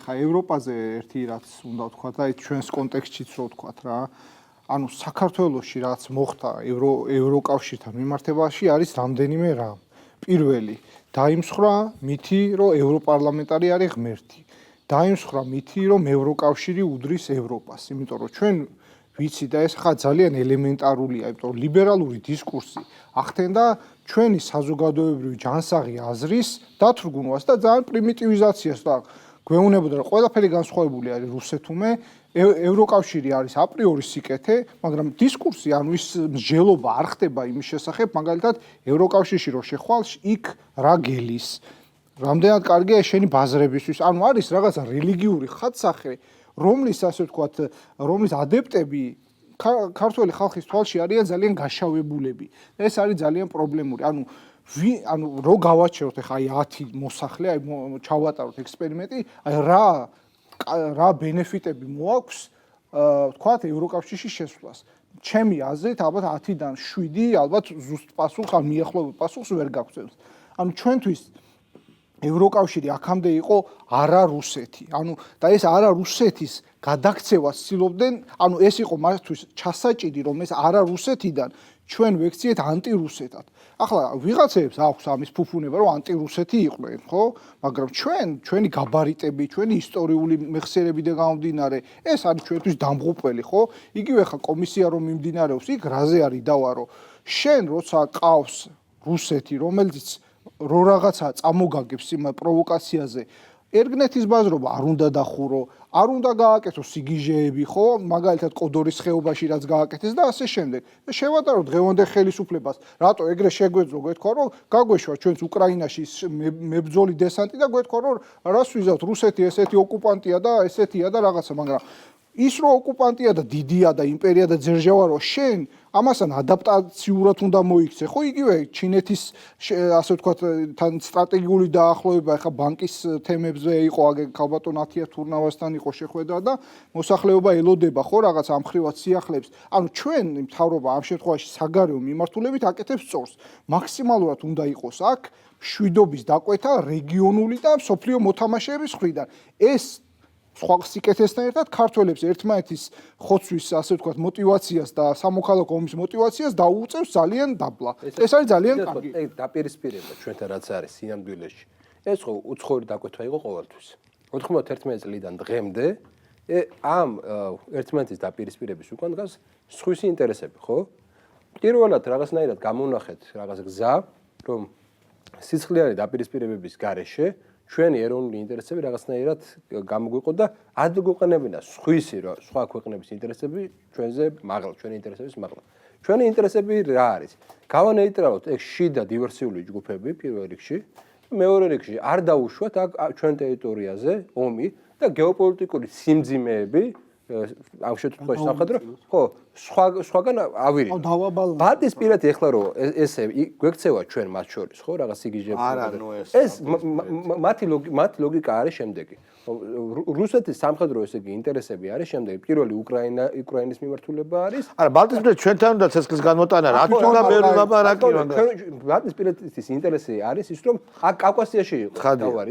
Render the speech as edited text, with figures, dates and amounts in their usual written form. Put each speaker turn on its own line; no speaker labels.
ხა ევროპაზე ერთი რაც უნდა ვთქვა და ჩვენს კონტექსტშიც რო ვთქვა რა. ანუ საქართველოში რაც მოხდა ევროკავშირთან მიმართებაში არის რამდენიმე რამ. პირველი, დაიმსხვრა მითი, რომ ევროპარლამენტარი არის ღმერთი. დაიმსხვრა მითი, რომ ევროკავშირი უდრის ევროპას, იმიტომ რომ ჩვენ ვიცი და ეს ხა ძალიან ელემენტარულია, იმიტომ რომ ლიბერალური დისკურსი ახდენდა ჩვენი საზოგადოებრივი ჯანსაღი აზრის დათრგუნვას და ძალიან პრიმიტივიზაციას და გვეუბნებოდა რომ ყველაფერი განსხვავებული არის რუსეთუმე, ევროკავშირი არის აპრიორი სიკეთე, მაგრამ დისკურსი ანუ ის მსჯელობა არ ხდება იმის შესახებ, მაგალითად ევროკავშირში რო შეხვალ, იქ რა გელის. რამდენად კარგია შენი ბაზრებისთვის, ანუ არის რაღაცა რელიგიური ხატსახე, რომლის ასე ვთქვათ, რომლის ადეპტები ქართველი ხალხის თვალში არიან ძალიან გაშავებულები. ეს არის ძალიან პრობლემური. ანუ რო გავაჩეროთ ახლა აი 10 მოსახლე, აი ჩავატაროთ ექსპერიმენტი, აი რა ბენეფიტები მოაქვს, ვთქვათ, ევროკავშირში შესვლას. ჩემი აზრით, ალბათ 10-დან 7 ალბათ ზუსტ პასუხს, ან მიახლოებულ პასუხს ვერ გაგწევს. ანუ ჩვენთვის ევროკავშირი აქამდე იყო არა რუსეთი. და ეს არა რუსეთის გადაქცევას ცდილობდნენ, ეს იყო მათთვის ჩასაჭირი, რომ ეს არა რუსეთიდან ჩვენ ვექციეთ ანტირუსეთად. ახლა ვიღაცებს აქვს ამის ფუფუნება, რომ ანტირუსეთი იყვნენ, ხო? მაგრამ ჩვენი გაბარიტები, ჩვენი ისტორიული მეხსიერებიდან გამომდინარე, ეს არის ჩვენთვის დამღუპველი, ხო? იგივე ხა კომისია რომ მიმდინარეობს, იქ რაზე არის დავა, რომ შენ როცა ყავს რუსეთი, რომელიც რო რაღაცა წამოგაგებს იმ პროვოკაციაზე, ერგნეთის ბაზრობა არ უნდა დახურო, არ უნდა გააკეთო სიგიჟეები, ხო? მაგალითად კოდორის ხეობაში რაც გააკეთეს და ასე შემდეგ. და შევატარო დღევანდელ ხელისუფლებას, რატო ეგრე შეგვეძლო, გვეთქვა რომ გაგვეშვა ჩვენს უკრაინაში მებრძოლი დესანტი და გვეთქვა რომ რას ვიზავთ, რუსეთი ესეთი ოკუპანტია და ესეთია და რაღაცა, მაგრამ ის რო ოკუპანტია და დიდია და იმპერია და ძერჟავა რო შენ ამასთან ადაპტაციურად უნდა მოიქცე, ხო? იგივე ჩინეთის ასე ვთქვათ თან სტრატეგიული დაახლოება ახლა ბანკის თემებზე იყო ქალბატონ ათია თურნავასთან იყო შეხვედრა და მოსახლეობა ელოდება ხო რაღაც ამხრივად სიახლეებს. ჩვენ მთავრობა ამ შემთხვევაში საგარეო მიმართულებით აკეთებს სწორს. მაქსიმალურად უნდა იყოს აქ მშვიდობის დაკვეთა რეგიონული და მსოფლიო მოთამაშეების მხრიდან. ეს სხვა სიკეთესთან ერთად ქართველებს ერთმანეთის ხოცვის ასე ვთქვათ мотиваციას და სამოქალაქო ომის мотиваციას დაუწევს ძალიან დაბლა. ეს არის ძალიან კარგი.
ეგ დაპირისპირება ჩვენთან რაც არის სინამდვილეში. ეს ხო უცხოური დაკვეთა იყო ყოველთვის. 91 წლიდან დღემდე ამ ერთმანეთის დაპირისპირების უკან დგას სხვისი ინტერესები, ხო? პირველად რაღაცნაირად გამონახეთ რაღაც გზა, რომ სიცხლიანი დაპირისპირებების გარეშე ჩვენი ეროვნული ინტერესები რაღაცნაირად გამოგვიყო და ადგილგვეყენებინა სხვა ქვეყნების ინტერესები ჩვენზე მაღლა, ჩვენი ინტერესების მაღლა. ჩვენი ინტერესები რა არის? გავანეიტრალოთ ეგ შიდა დივერსიული ჯგუფები პირველ რიგში, მეორე რიგში არ დაუშვათ აქ ჩვენ ტერიტორიაზე ომი და გეოპოლიტიკური სიმძიმეები ამ შემთხვევაში სამხედრო ხო სხვაგან ავირით. ბალტის პირეთი ეხლა რომ ესე გვექცევა ჩვენ მათ შორის ხო რაღაც სიგიჟეები. ეს მათი ლოგიკა არის შემდეგი. რუსეთის სამხედრო ესე იგი ინტერესები არის შემდეგი. პირველი უკრაინის მიმართულება არის.
არა ბალტის პირეთი ჩვენთან უნდა ცეცხლის განმოტანა რა თქმა უნდა მე ვლაპარაკი.
ბალტის პირეთის ინტერესი არის ის რომ აქ კავკასიაში იყო თავარი.